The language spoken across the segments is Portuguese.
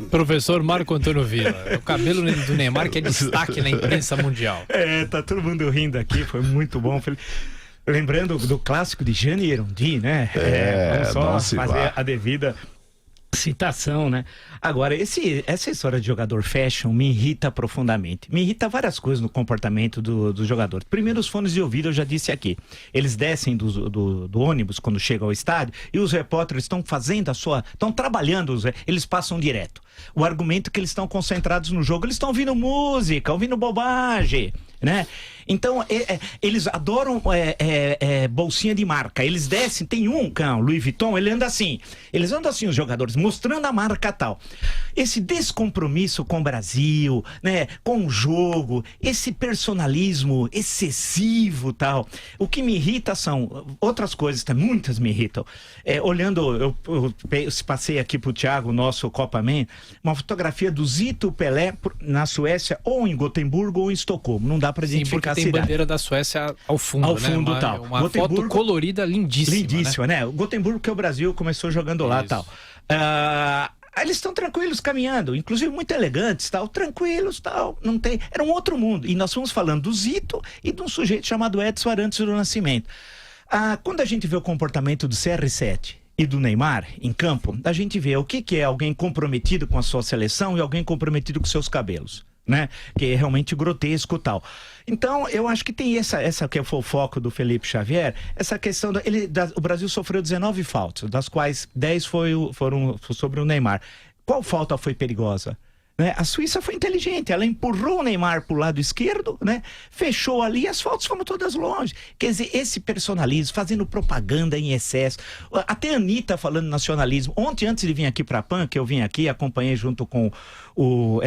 Professor Marco Antônio Villa, o cabelo do Neymar que é destaque na imprensa mundial. Tá todo mundo rindo aqui, foi muito bom. Lembrando do clássico de Gianni Erondi, né? Vamos só fazer a devida citação, né? Agora, essa história de jogador fashion me irrita profundamente. Me irrita várias coisas no comportamento do jogador. Primeiro, os fones de ouvido, eu já disse aqui. Eles descem do ônibus quando chegam ao estádio e os repórteres estão fazendo estão trabalhando, eles passam direto. O argumento é que eles estão concentrados no jogo, eles estão ouvindo música, ouvindo bobagem, né? Então, eles adoram bolsinha de marca. Eles descem, tem um cão, Louis Vuitton, ele anda assim. Eles andam assim, os jogadores, mostrando a marca tal. Esse descompromisso com o Brasil, né? Com o jogo, esse personalismo excessivo tal. O que me irrita são outras coisas, muitas me irritam. Olhando, eu passei aqui pro Thiago, nosso Copaman, uma fotografia do Zito Pelé na Suécia, ou em Gotemburgo ou em Estocolmo. Não dá pra identificar a cidade. Tem bandeira da Suécia ao fundo, ao fundo, né? Tal. Uma foto colorida lindíssima. Lindíssima, né? O Gotemburgo, que é o Brasil, começou jogando lá e tal. Eles estão tranquilos caminhando, inclusive muito elegantes, tal, tranquilos, tal, não tem, era um outro mundo. E nós fomos falando do Zito e de um sujeito chamado Edson Arantes do Nascimento. Quando a gente vê o comportamento do CR7 e do Neymar em campo, a gente vê o que é alguém comprometido com a sua seleção e alguém comprometido com seus cabelos, né? Que é realmente grotesco e tal. Então, eu acho que tem essa que foi o foco do Felipe Xavier, essa questão o Brasil sofreu 19 faltas, das quais 10 foram sobre o Neymar. Qual falta foi perigosa? Né? A Suíça foi inteligente, ela empurrou o Neymar para o lado esquerdo, né? Fechou ali, as faltas foram todas longe. Quer dizer, esse personalismo, fazendo propaganda em excesso, até a Anitta falando nacionalismo. Ontem, antes de vir aqui para a PAN, que eu vim aqui, acompanhei junto com o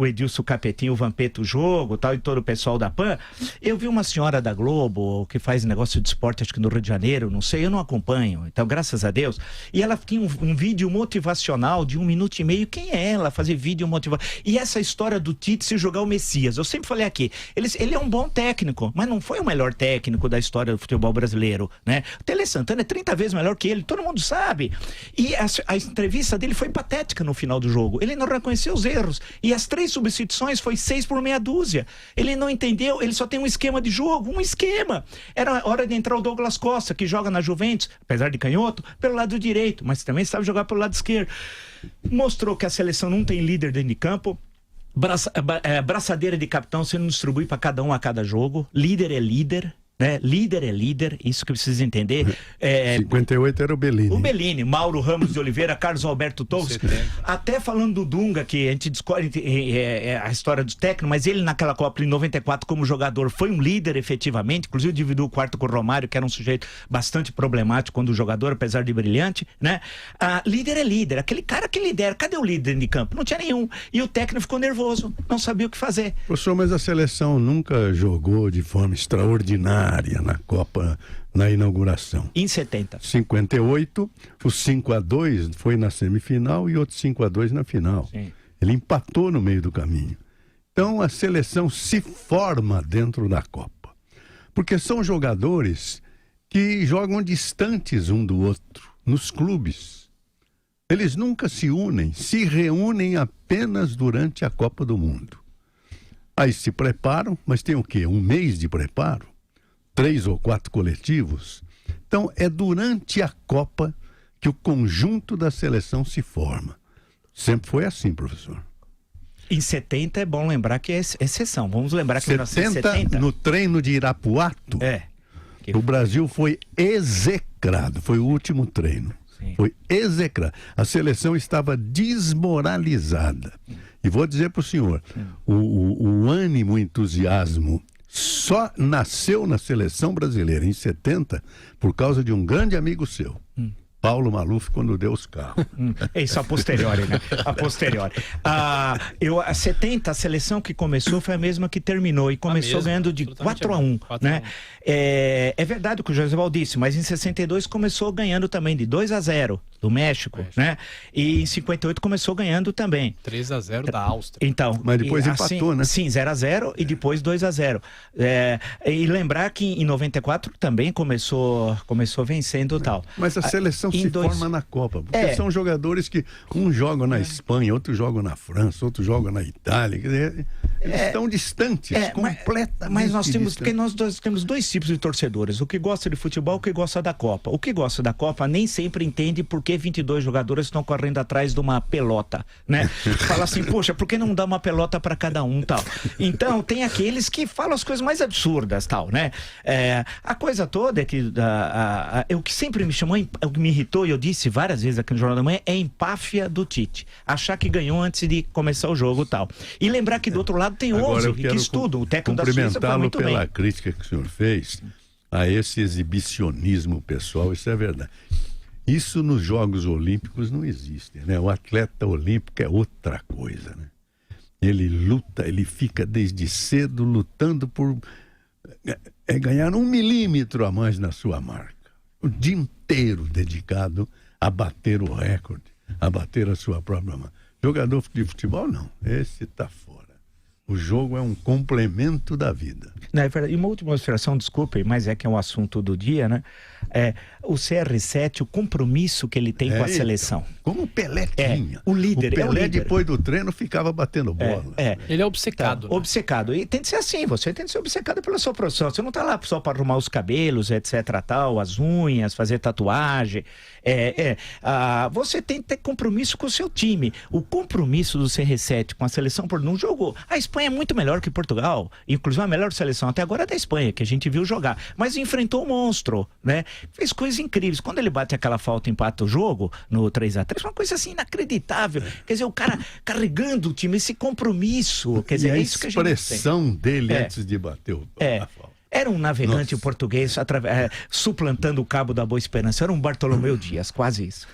Edilson Capetinho, o Vampeta, o jogo, tal, e todo o pessoal da PAN, eu vi uma senhora da Globo, que faz negócio de esporte, acho que no Rio de Janeiro, não sei, eu não acompanho, então graças a Deus, e ela tinha um vídeo motivacional de 1 minuto e meio. Quem é ela fazer vídeo motivacional? E essa história do Tite se jogar o Messias, eu sempre falei aqui, ele é um bom técnico, mas não foi o melhor técnico da história do futebol brasileiro, né? O Tele Santana é 30 vezes melhor que ele, todo mundo sabe. E a entrevista dele foi patética no final do jogo, ele não reconheceu os erros, e as 3 substituições foi 6 por meia dúzia. Ele não entendeu, ele só tem um esquema de jogo, um esquema. Era hora de entrar o Douglas Costa, que joga na Juventus, apesar de canhoto, pelo lado direito, mas também sabe jogar pelo lado esquerdo. Mostrou que a seleção não tem líder dentro de campo. Braçadeira de capitão, você não distribui para cada um a cada jogo. Líder é líder, né? Líder é líder, isso que precisa entender. 58 era o Bellini. O Bellini, Mauro Ramos de Oliveira, Carlos Alberto Torres. Até falando do Dunga, que a gente discorre a história do técnico, mas ele naquela Copa em 94 como jogador foi um líder efetivamente, inclusive dividiu o quarto com o Romário, que era um sujeito bastante problemático quando jogador, apesar de brilhante, né? Líder é líder, aquele cara que lidera, cadê o líder de campo? Não tinha nenhum. E o técnico ficou nervoso, não sabia o que fazer. Professor, mas a seleção nunca jogou de forma extraordinária na Copa, na inauguração. Em 70. 58, o 5-2 foi na semifinal e outro 5-2 na final. Sim. Ele empatou no meio do caminho. Então a seleção se forma dentro da Copa. Porque são jogadores que jogam distantes um do outro, nos clubes. Eles nunca se unem, se reúnem apenas durante a Copa do Mundo. Aí se preparam, mas tem o quê? 1 mês de preparo? 3 ou 4 coletivos. Então, é durante a Copa que o conjunto da seleção se forma. Sempre foi assim, professor. Em 70 é bom lembrar que é exceção. Vamos lembrar que 70, no treino de Irapuato, o Brasil foi execrado. Foi o último treino. Sim. Foi execrado. A seleção estava desmoralizada. E vou dizer para o senhor, o ânimo, o entusiasmo só nasceu na seleção brasileira em 70 por causa de um grande amigo seu, Paulo Maluf, quando deu os carros. Isso a posteriori, né? A posteriori. A 70, a seleção que começou foi a mesma que terminou, e começou ganhando de 4-1, né? É verdade o que o Josival disse, mas em 62 começou ganhando também de 2-0, do México, né? E em 58 começou ganhando também. 3-0 da Áustria. Então, mas depois empatou, né? Sim, 0-0 e depois 2-0. E lembrar que em 94 também começou vencendo e tal. Mas a seleção se forma na Copa, porque são jogadores que um joga na Espanha, outro joga na França, outro joga na Itália. Quer dizer, eles estão distantes, completamente mas nós temos, distantes. porque nós temos dois tipos de torcedores: o que gosta de futebol e o que gosta da Copa. O que gosta da Copa nem sempre entende por que 22 jogadores estão correndo atrás de uma pelota, né? Fala assim, poxa, por que não dá uma pelota para cada um, tal? Então, tem aqueles que falam as coisas mais absurdas, tal, né? A coisa toda é que o que sempre me chamou, o que me irritou, e eu disse várias vezes aqui no Jornal da Manhã, é a empáfia do Tite. Achar que ganhou antes de começar o jogo, tal. E lembrar que do outro lado tem 11, que estudam. O técnico da Suíça foi muito bem. Cumprimentá-lo pela crítica que o senhor fez a esse exibicionismo pessoal, isso é verdade. Isso nos Jogos Olímpicos não existe, né? O atleta olímpico é outra coisa, né? Ele luta, ele fica desde cedo lutando por ganhar 1 milímetro a mais na sua marca. O dia inteiro dedicado a bater o recorde, a bater a sua própria marca. Jogador de futebol, não. Esse tá fora. O jogo é um complemento da vida. Não, é verdade. E uma última observação, desculpe, mas é que é um assunto do dia, né? O CR7, o compromisso que ele tem com a seleção. Então, como o Pelé tinha. O líder. O Pelé, o líder. depois do treino, ficava batendo bola. Ele é obcecado. Então, obcecado. E tem de ser assim, você tem de ser obcecado pela sua profissão. Você não tá lá só para arrumar os cabelos, etc, tal, as unhas, fazer tatuagem. Você tem que ter compromisso com o seu time. O compromisso do CR7 com a seleção por não jogou. A Espanha é muito melhor que Portugal. Inclusive a melhor seleção até agora é da Espanha, que a gente viu jogar. Mas enfrentou o monstro, né? Fez coisas incríveis. Quando ele bate aquela falta e empata o jogo no 3-3, uma coisa assim inacreditável. Quer dizer, o cara carregando o time, esse compromisso. Quer dizer, e a isso que a gente tem. expressão dele antes de bater a falta. Era um navegante português suplantando o Cabo da Boa Esperança. Era um Bartolomeu Dias, quase isso.